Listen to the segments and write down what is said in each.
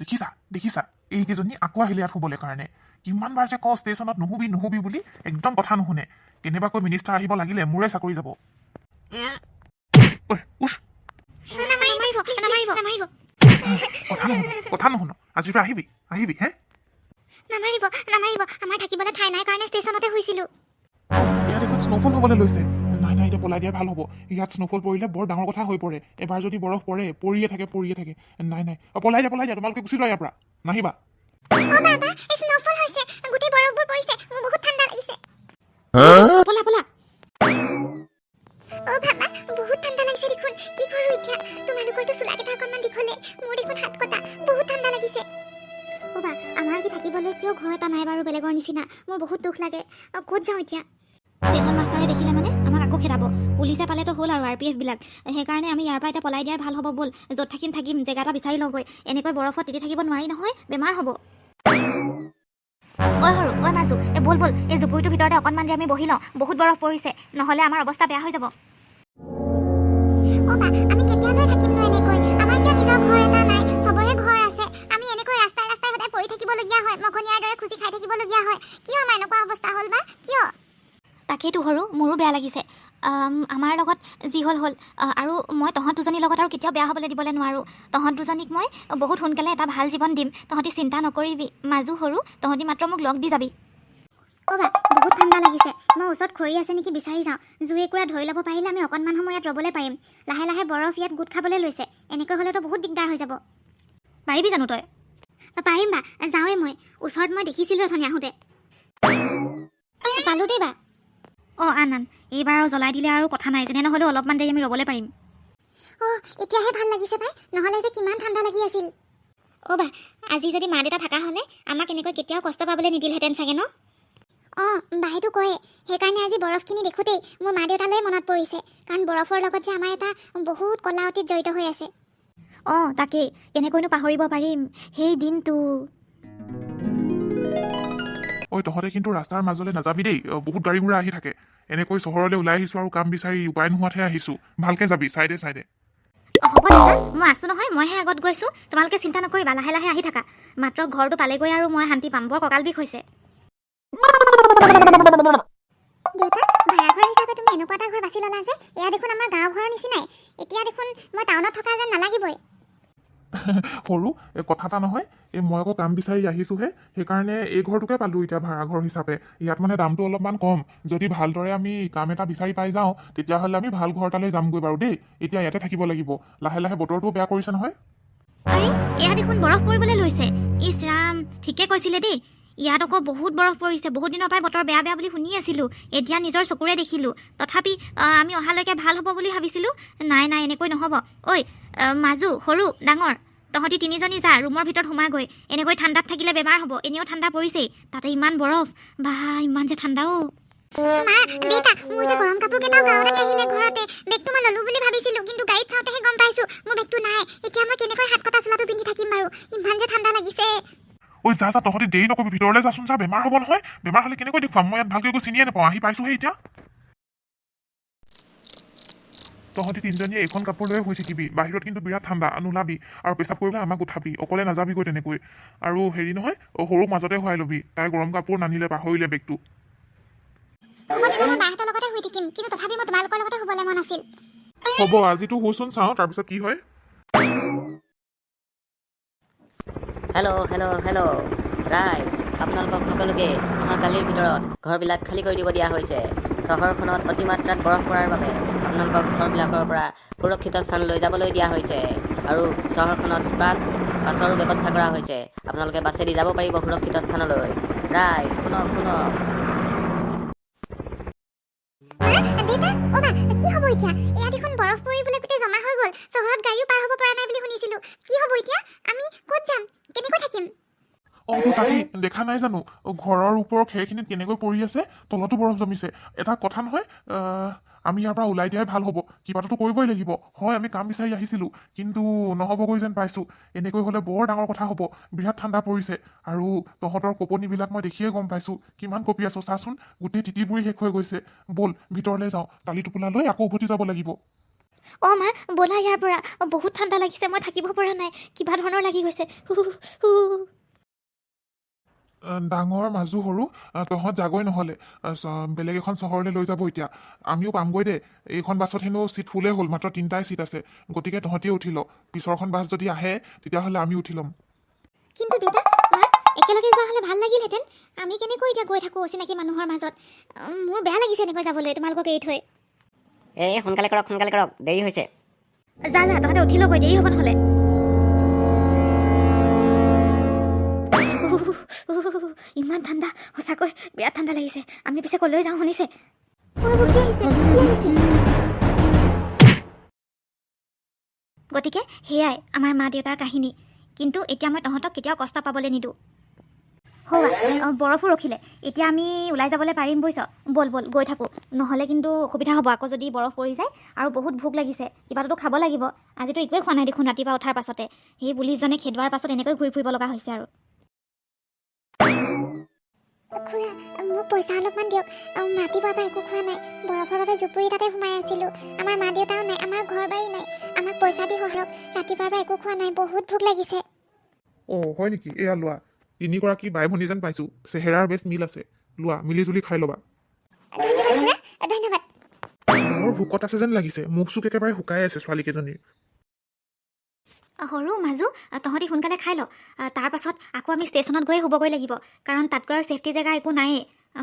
দেখিছা দেখিছা এইকেইজনী আকৌ আহিলে ইয়াত শুবলৈ কাৰণে কিমান বাৰ যে কওঁ ষ্টেচনত নুশুবি বুলি একদম কথা নুশুনে কেনেবাকৈ মিনিষ্টাৰ আহিব লাগিলে মোৰে চাকৰি যাব উঠ কথা নুশুনো আজিৰ পৰা আহিবি হে নামাৰিব আমাৰ থাকিবলৈ ঠাই নাই কাৰণে ষ্টেচনতে শুইছিলোঁ ইয়াত এখন স্ন'ফল হ'বলৈ লৈছে নাই এতিয়া পলাই দিয়াই ভাল হ'ব ইয়াত স্ন'ফল পৰিলে বৰ ডাঙৰ কথা হৈ পৰে এবাৰ যদি বৰফ পৰে পৰিয়ে থাকে নাই পলাই দিয়া তোমালোকে গুচি যোৱা ইয়াৰ পৰা নাহিবা বাবা স্ন'ফল হৈছে গোটেই বৰফবোৰ পৰিছে মোৰ বহুত ঠাণ্ডা লাগিছে পলা বাবা বহুত ঠাণ্ডা লাগিছে দেখোন কি কৰো এতিয়া তোমালোকৰতো চুলাকেইটা অকণমান দীঘলে মোৰ দেখোন হাত কটা বহুত ঠাণ্ডা লাগিছে বাবা আমাৰ কি থাকিবলৈ কিয় ঘৰ এটা নাই বাৰু বেলেগৰ নিচিনা মোৰ বহুত দুখ লাগে ক'ত যাওঁ এতিয়া ষ্টেচন মাষ্টাৰে দেখিলে মানে আমাক আকৌ খেদাব পুলিচে পালেতো হ'ল আৰু RPF বিলাক সেইকাৰণে আমি ইয়াৰ পৰা এতিয়া পলাই দিয়াই ভাল হ'ব ব'ল য'ত থাকিম জেগা এটা বিচাৰি লওঁগৈ এনেকৈ বৰফত তিতি থাকিব নোৱাৰি নহয় বেমাৰ হ'ব ঐ সৰু ঐ মাজু ব'ল এই জুপুৰিটোৰ ভিতৰতে অকণমান যে আমি বহি লওঁ বহুত বৰফ পৰিছে নহ'লে আমাৰ অৱস্থা বেয়া হৈ যাব আমি কেতিয়ালৈ থাকিম ন এনেকৈ আমাৰ কিয় নিজৰ ঘৰ এটা নাই চবৰে ঘৰ আছে আমি এনেকৈ ৰাস্তাই সদায় পৰি থাকিবলগীয়া হয় মগনীয়াৰ দৰে খুজি খাই থাকিবলগীয়া হয় কিয় আমাৰ এনেকুৱা অৱস্থা হ'ল বা কিয় তাকেইতো সৰু মোৰো বেয়া লাগিছে আমাৰ লগত যি হ'ল আৰু মই তহঁত দুজনীৰ লগত আৰু কেতিয়াও বেয়া হ'বলৈ দিবলৈ নোৱাৰোঁ তহঁত দুজনীক মই বহুত সোনকালে এটা ভাল জীৱন দিম তহঁতি চিন্তা নকৰিবি মাজু সৰু তহঁতি মাত্ৰ মোক লগ দি যাবি বহুত ঠাণ্ডা লাগিছে মই ওচৰত খৰি আছে নেকি বিচাৰি যাওঁ জুই একুৰা ধৰি ল'ব পাৰিলে আমি অকণমান সময় ইয়াত ৰ'বলৈ পাৰিম লাহে বৰফ ইয়াত গোট খাবলৈ লৈছে এনেকৈ হ'লেতো বহুত দিগদাৰ হৈ যাব পাৰিবি জানো তই পাৰিম বা যাওঁৱেই মই ওচৰত মই দেখিছিলোঁ এথনি আহোঁতে পালোঁ দেই বা আন এইবাৰ আৰু জ্বলাই দিলে আৰু কথা নাই যেনে নহ'লেও অলপমান দেৰি আমি ৰ'বলৈ পাৰিম এতিয়াহে ভাল লাগিছে পাই নহ'লে যে কিমান ঠাণ্ডা লাগি আছিল বা আজি যদি মা দেউতা থকা হ'লে আমাক এনেকৈ কেতিয়াও কষ্ট পাবলৈ নিদিলহেঁতেন চাগে ন বাইদেউ কয় সেইকাৰণে আজি বৰফখিনি দেখোঁতেই মোৰ মা দেউতালৈ মনত পৰিছে কাৰণ বৰফৰ লগত যে আমাৰ এটা বহুত কলা অতীত জড়িত হৈ আছে তাকেই কেনেকৈনো পাহৰিব পাৰিম সেই দিনটো ঐ তহঁতে কিন্তু ৰাস্তাৰ মাজলৈ নাযাবি দেই বহুত গাড়ী ঘোঁৰা আহি থাকে এনেকৈ চহৰলৈ ওলাই আহিছোঁ আৰু কাম বিচাৰি উপায় নোহোৱাতহে আহিছোঁ ভালকৈ যাবি চাইডে হ'ব দাদা মই আছোঁ নহয় মইহে আগত গৈছোঁ তোমালোকে চিন্তা নকৰিবা লাহে আহি থাকা মাত্ৰ ঘৰটো পালেগৈ আৰু মই শান্তি পাম বৰ কঁকাল বিষ হৈছে দেউতা ভাড়াঘৰ হিচাপে তুমি এনেকুৱা এটা ঘৰ বাছি ল'লা যে এয়া দেখোন আমাৰ গাঁও ঘৰৰ নিচিনাই এতিয়া দেখোন মই টাউনত থকা যেন নালাগিবই সৰু কথা এটা নহয় মই আকৌ কাম বিচাৰি আহিছোঁহে সেইকাৰণে এই ঘৰটোকে পালোঁ এতিয়া ভাড়াঘৰ হিচাপে ইয়াত মানে দামটো অলপমান কম যদি ভালদৰে আমি কাম এটা বিচাৰি পাই যাওঁ তেতিয়াহ'লে আমি ভাল ঘৰ এটালৈ যামগৈ বাৰু দেই এতিয়া ইয়াতে থাকিব লাগিব লাহে বতৰটোও বেয়া কৰিছে নহয় আৰে এয়া দেখোন বৰফ পৰিবলৈ লৈছে ইছ ৰাম ঠিকে কৈছিলে দেই ইয়াত আকৌ বহুত বৰফ পৰিছে বহুত দিনৰ পৰাই বতৰ বেয়া বুলি শুনি আছিলোঁ এতিয়া নিজৰ চকুৰে দেখিলোঁ তথাপি আমি অহালৈকে ভাল হ'ব বুলি ভাবিছিলোঁ নাই এনেকৈ নহ'ব ঐ মাজু সৰু ডাঙৰ তহঁতি তিনিজনী যা ৰুমৰ ভিতৰত সোমাই গৈ এনেকৈ ঠাণ্ডাত থাকিলে বেমাৰ হ'ব এনেও ঠাণ্ডা পৰিছেই তাতে ইমান বৰফ ইমান যে ঠাণ্ডা মা দেউতা মোৰ যে গৰম কাপোৰ কেইটাও গাঁৱত আহিলে ঘৰতে বেগটো মই ল'লোঁ বুলি ভাবিছিলোঁ কিন্তু গাড়ীত চাওঁতেহে গম পাইছোঁ মোৰ বেগটো নাই এতিয়া মই কেনেকৈ হাত কটা চোলাটো পিন্ধি থাকিম বাৰু ইমান যে ঠাণ্ডা লাগিছে যা তহঁতি দেৰি নকৰিবি ভিতৰলৈ যাচোন যা বেমাৰ হ'ব নহয় বেমাৰ হ'লে কেনেকৈ দেখুৱাম মই ইয়াত ভালকৈ একো চিনিয়ে নাপাওঁ আহি পাইছোঁহে এতিয়া তহঁতি তিনিজনীয়ে এইখন কাপোৰ লৈয়ে শুই থাকিবি বাহিৰত কিন্তু বিৰাট ঠাণ্ডা নোলাবি আৰু পেচাব কৰিবলৈ আমাক উঠাবি অকলে নাযাবিগৈ তেনেকৈ আৰু হেৰি নহয় সৰুক মাজতে শুৱাই ল'বি তাই গৰম কাপোৰ নানিলে পাহৰিলে বেগটো হ'ব আজিতো শুচোন চাওঁ তাৰপিছত কি হয় হেল্ল' ৰাইজ আপোনালোকক সকলোকে অহাকালিৰ ভিতৰত ঘৰবিলাক খালী কৰি দিব দিয়া হৈছে চহৰখনত অতিমাত্ৰাত বৰফ পৰাৰ বাবে আপোনালোকক ঘৰবিলাকৰ পৰা সুৰক্ষিত স্থানলৈ যাবলৈ দিয়া হৈছে আৰু চহৰখনত বাছৰো ব্যৱস্থা কৰা হৈছে আপোনালোকে বাছেদি যাব পাৰিব সুৰক্ষিত স্থানলৈ ৰাইজ শুনক কি হ'ব এতিয়া এয়া দেখোন বৰফ পৰি বোলে গোটেই জমা হৈ গ'ল চহৰত গাড়ীও পাৰ হ'ব পৰা নাই বুলি শুনিছিলোঁ কি হ'ব এতিয়া আমি ক'ত যাম কেনেকৈ থাকিম তাকেই দেখা নাই জানো ঘৰৰ ওপৰৰ খেৰখিনিত কেনেকৈ পৰি আছে তলতো বৰফ জমিছে এটা কথা নহয় আমি ইয়াৰ পৰা ওলাই দিয়াই ভাল হ'ব কিবাটো কৰিবই লাগিব হয় আমি কাম বিচাৰি আহিছিলোঁ কিন্তু নহ'বগৈ যেন পাইছোঁ এনেকৈ হ'লে বৰ ডাঙৰ কথা হ'ব বিৰাট ঠাণ্ডা পৰিছে আৰু তহঁতৰ কঁপনিবিলাক মই দেখিয়ে গম পাইছোঁ কিমান কঁপি আছোঁ চাচোন গোটেই তিতিবুৰি শেষ হৈ গৈছে ব'ল ভিতৰলৈ যাওঁ টালি টোপোলা লৈ আকৌ উভতি যাব লাগিব অঁ মা ব'লা ইয়াৰ পৰা বহুত ঠাণ্ডা লাগিছে মই থাকিব পৰা নাই কিবা ধৰণৰ লাগি গৈছে ডাঙৰ মাজু সৰু তহঁত যাগৈ নহ'লে বেলেগ এখন চহৰলৈ লৈ যাব এতিয়া আমিও পামগৈ দে এইখন বাছত হেনো চিট ফুলেই হ'ল মাত্ৰ 3টাই চিট আছে গতিকে তহঁতিও উঠি ল পিছৰখন বাছ যদি আহে তেতিয়াহ'লে আমি উঠি ল'ম কিন্তু দেউতা মা একেলগে যোৱা হ'লে ভাল লাগিলহেঁতেন আমি কেনেকৈ এতিয়া গৈ থাকোঁ অচিনাকি মানুহৰ মাজত মোৰ বেয়া লাগিছে এনেকৈ যাবলৈ তোমালোকক এৰি থৈ এই সোনকালে কৰক দেৰি হৈছে যা তহঁতে উঠি ল'গৈ দেৰি হ'ব নহ'লে ইমান ঠাণ্ডা সঁচাকৈ বিৰাট ঠাণ্ডা লাগিছে আমি পিছে ক'লৈ যাওঁ শুনিছে গতিকে সেয়াই আমাৰ মা দেউতাৰ কাহিনী কিন্তু এতিয়া মই তহঁতক কেতিয়াও কষ্ট পাবলৈ নিদিওঁ হোৱা বৰফো ৰখিলে এতিয়া আমি ওলাই যাবলৈ পাৰিম বুজিছ ব'ল গৈ থাকোঁ নহ'লে কিন্তু অসুবিধা হ'ব আকৌ যদি বৰফ পৰি যায় আৰু বহুত ভোক লাগিছে কিবা এটাতো খাব লাগিব আজিতো একোৱেই খোৱা নাই দেখোন ৰাতিপুৱা উঠাৰ পাছতে সেই পুলিচজনে খেদোৱাৰ পাছত এনেকৈ ঘূৰি ফুৰিব লগা হৈছে আৰু খুৰা মোক পইচা অলপমান দিয়ক ৰাতিপুৱাৰ পৰা একো খোৱা নাই বৰফৰ বাবে জুপুৰি তাতে সোমাই আছিলোঁ আমাৰ মা দেউতাও নাই আমাৰ ঘৰ বাৰী নাই আমাক পইচা দি সৰক ৰাতিপুৱাৰ পৰা একো খোৱা নাই বহুত ভোক লাগিছে হয় নেকি এয়া লোৱা তিনিগৰাকী বাই ভনী যেন পাইছোঁ চেহেৰাৰ বেছ মিল আছে লোৱা মিলি জুলি খাই ল'বা ধন্যবাদ খুৰা ধন্যবাদ বৰ ভোকত আছে যেন লাগিছে মুখ চুক একেবাৰে শুকাই আছে ছোৱালীকেইজনীৰ সৰু মাজু তহঁতি সোনকালে খাই ল তাৰ পাছত আকৌ আমি ষ্টেচনত গৈয়ে শুবগৈ লাগিব কাৰণ তাতকৈ আৰু ছেফটি জেগা একো নায়েই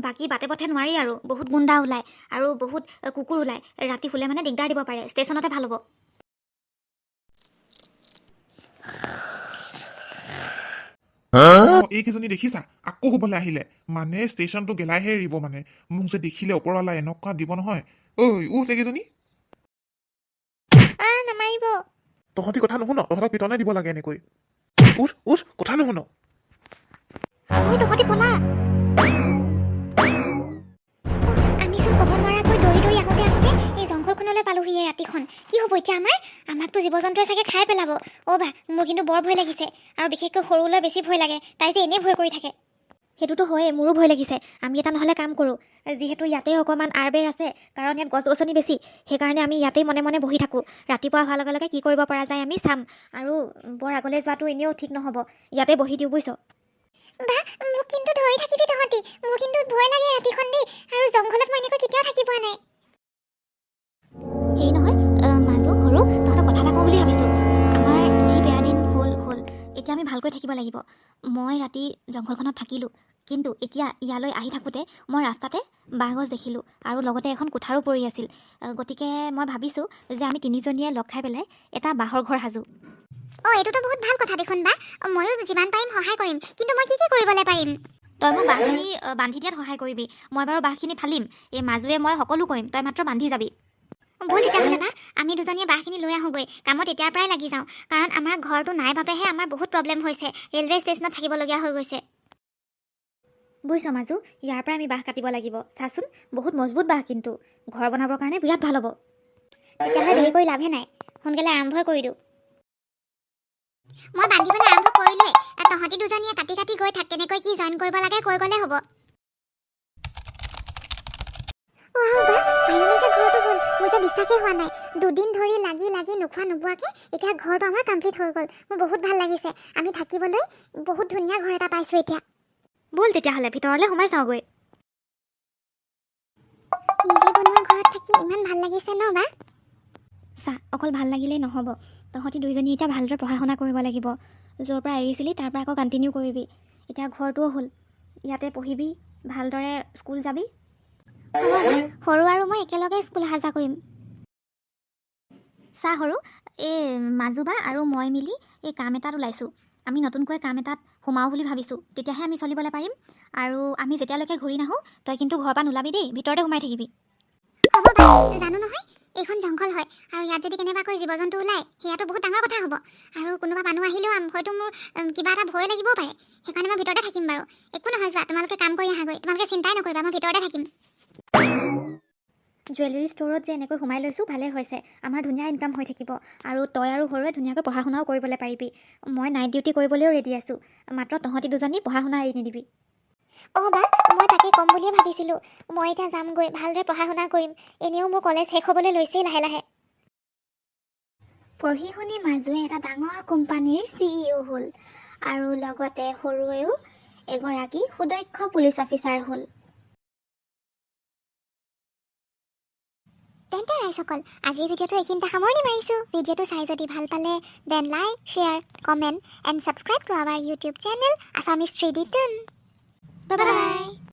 বাকী বাটে পথে নোৱাৰি আৰু বহুত গুণ্ডা ওলায় আৰু বহুত কুকুৰ ওলায় ৰাতি শুলে মানে দিগদাৰ দিব পাৰে ষ্টেচনতে ভাল হ'ব এইকেইজনী দেখিছা আকৌ শুবলৈ আহিলে মানে ষ্টেচনটো গেলাইহে এৰিব মানে মোক যে দেখিলে ওপৰৱালা এনেকুৱা দিব নহয় ঐ এইকেইজনী নামাৰিব তহঁতি কথা নুশুন তহঁতক পিটনে দিব লাগে এনেকৈ কথা নুশুন তহঁতি পলা আমিচোন ক'ব নোৱাৰাকৈ দৌৰি আহোঁতে এই জংঘলখনলৈ পালোহি এই ৰাতিখন কি হ'ব এতিয়া আমাকতো জীৱ জন্তুৱে চাগে খাই পেলাব বা মোৰ কিন্তু বৰ ভয় লাগিছে আৰু বিশেষকৈ সৰুলৈ বেছি ভয় লাগে তাই যে এনেই ভয় কৰি থাকে সেইটোতো হয়েই মোৰো ভয় লাগিছে আমি এটা নহ'লে কাম কৰোঁ যিহেতু ইয়াতে অকণমান আৰবেৰ আছে কাৰণ ইয়াত গছ গছনি বেছি সেইকাৰণে আমি ইয়াতেই মনে মনে বহি থাকোঁ ৰাতিপুৱা হোৱাৰ লগে লগে কি কৰিব পৰা যায় আমি চাম আৰু বৰ আগলৈ যোৱাটো এনেও ঠিক নহ'ব ইয়াতে বহি দিওঁ বুজিছ বা মোক কিন্তু ধৰি থাকিবি তহঁতি মোৰ কিন্তু ভয় লাগে ৰাতিখন দেই আৰু জংঘলত মই এনেকৈ কেতিয়াও থাকি পোৱা নাই সেই নহয় মাজু সৰু তহঁতক কথা এটা কওঁ বুলি ভাবিছোঁ আমাৰ যি বেয়া দিন হ'ল এতিয়া আমি ভালকৈ থাকিব লাগিব মই ৰাতি জংঘলখনত থাকিলোঁ কিন্তু এতিয়া ইয়ালৈ আহি থাকোঁতে মই ৰাস্তাতে বাঁহগছ দেখিলোঁ আৰু লগতে এখন কোঠাৰো পৰি আছিল গতিকে মই ভাবিছোঁ যে আমি তিনিজনীয়ে লগ খাই পেলাই এটা বাঁহৰ ঘৰ সাজোঁ এইটোতো বহুত ভাল কথা দেখোন বা ময়ো যিমান পাৰিম সহায় কৰিম কিন্তু মই কি কৰিবলৈ পাৰিম তই মোক বাঁহখিনি বান্ধি দিয়াত সহায় কৰিবি মই বাৰু বাঁহখিনি ফালিম এই মাজুৱে মই সকলো কৰিম তই মাত্ৰ বান্ধি যাবি ব'ল তেতিয়াহ'লে বা আমি দুজনীয়ে বাঁহখিনি লৈ আহোঁগৈ কামত এতিয়াৰ পৰাই লাগি যাওঁ কাৰণ আমাৰ ঘৰটো নাই বাবেহে আমাৰ বহুত প্ৰব্লেম হৈছে ৰেলৱে ষ্টেচনত থাকিবলগীয়া হৈ গৈছে বুজিছ মাজু ইয়াৰ পৰা আমি বাঁহ কাটিব লাগিব চাচোন বহুত মজবুত বাঁহ কিন্তু ঘৰ বনাবৰ কাৰণে বিৰাট ভাল হ'ব তেতিয়াহ'লে দেৰি কৰি লাভে নাই সোনকালে আৰম্ভই কৰি দিওঁ মই বান্ধিবলৈ আৰম্ভ কৰিলোৱে তহঁতি দুজনীয়ে কাটি গৈ থাক কেনেকৈ কি জইন কৰিব লাগে কৈ গ'লে হ'ব মোৰ যে বিশ্বাসেই হোৱা নাই 2 দিন ধৰি লাগি নোখোৱা নোবোৱাকৈ এতিয়া ঘৰটো আমাৰ কমপ্লিট হৈ গ'ল মোৰ বহুত ভাল লাগিছে আমি থাকিবলৈ বহুত ধুনীয়া ঘৰ এটা পাইছোঁ এতিয়া ব'ল তেতিয়াহ'লে ভিতৰলৈ সোমাই চাওঁগৈ নিজে বনোৱা ঘৰত থাকি ইমান ভাল লাগিছে ন বা চা অকল ভাল লাগিলেই নহ'ব তহঁতি দুইজনী এতিয়া ভালদৰে পঢ়া শুনা কৰিব লাগিব য'ৰ পৰা এৰিছিলি তাৰ পৰা আকৌ কণ্টিনিউ কৰিবি এতিয়া ঘৰটোও হ'ল ইয়াতে পঢ়িবি ভালদৰে স্কুল যাবি সৰু আৰু মই একেলগে স্কুল অহা যোৱা কৰিম চা সৰু এই মাজুবা আৰু মই মিলি এই কাম এটাত ওলাইছোঁ আমি নতুনকৈ কাম এটাত সোমাওঁ বুলি ভাবিছোঁ তেতিয়াহে আমি চলিবলৈ পাৰিম আৰু আমি যেতিয়ালৈকে ঘূৰি নাহোঁ তই কিন্তু ঘৰৰ পৰা নোলাবি দেই ভিতৰতে সোমাই থাকিবি হ'ব বাৰু জানো নহয় এইখন জংঘল হয় আৰু ইয়াত যদি কেনেবাকৈ জীৱ জন্তু ওলায় সেয়াতো বহুত ডাঙৰ কথা হ'ব আৰু কোনোবা মানুহ আহিলেও হয়তো মোৰ কিবা এটা ভয় লাগিবও পাৰে সেইকাৰণে মই ভিতৰতে থাকিম বাৰু একো নহয় যোৱা তোমালোকে কাম কৰি আহাগৈ তোমালোকে চিন্তাই নকৰিবা মই ভিতৰতে থাকিম জুৱেলাৰী ষ্ট'ৰত যে এনেকৈ সোমাই লৈছোঁ ভালেই হৈছে আমাৰ ধুনীয়া ইনকাম হৈ থাকিব আৰু তই আৰু সৰুৱে ধুনীয়াকৈ পঢ়া শুনাও কৰিবলৈ পাৰিবি মই নাইট ডিউটি কৰিবলৈও ৰেডি আছোঁ মাত্ৰ তহঁতি দুজনী পঢ়া শুনা এৰি নিদিবি বা মই তাকে ক'ম বুলিয়ে ভাবিছিলোঁ মই এতিয়া যামগৈ ভালদৰে পঢ়া শুনা কৰিম এনেও মোৰ কলেজ শেষ হ'বলৈ লৈছেই লাহে লাহে পঢ়ি শুনি মাজুৱে এটা ডাঙৰ কোম্পানীৰ CEO হ'ল আৰু লগতে সৰুৱেও এগৰাকী সুদক্ষ পুলিচ অফিচাৰ হ'ল। তেন্তে ৰাইজসকল, আজিৰ ভিডিঅ'টো এইখিনিতে সামৰণি মাৰিছোঁ। ভিডিঅ'টো চাই যদি ভাল পালে then like, share, comment and subscribe to our YouTube channel Assamese 3D Toon। Bye by.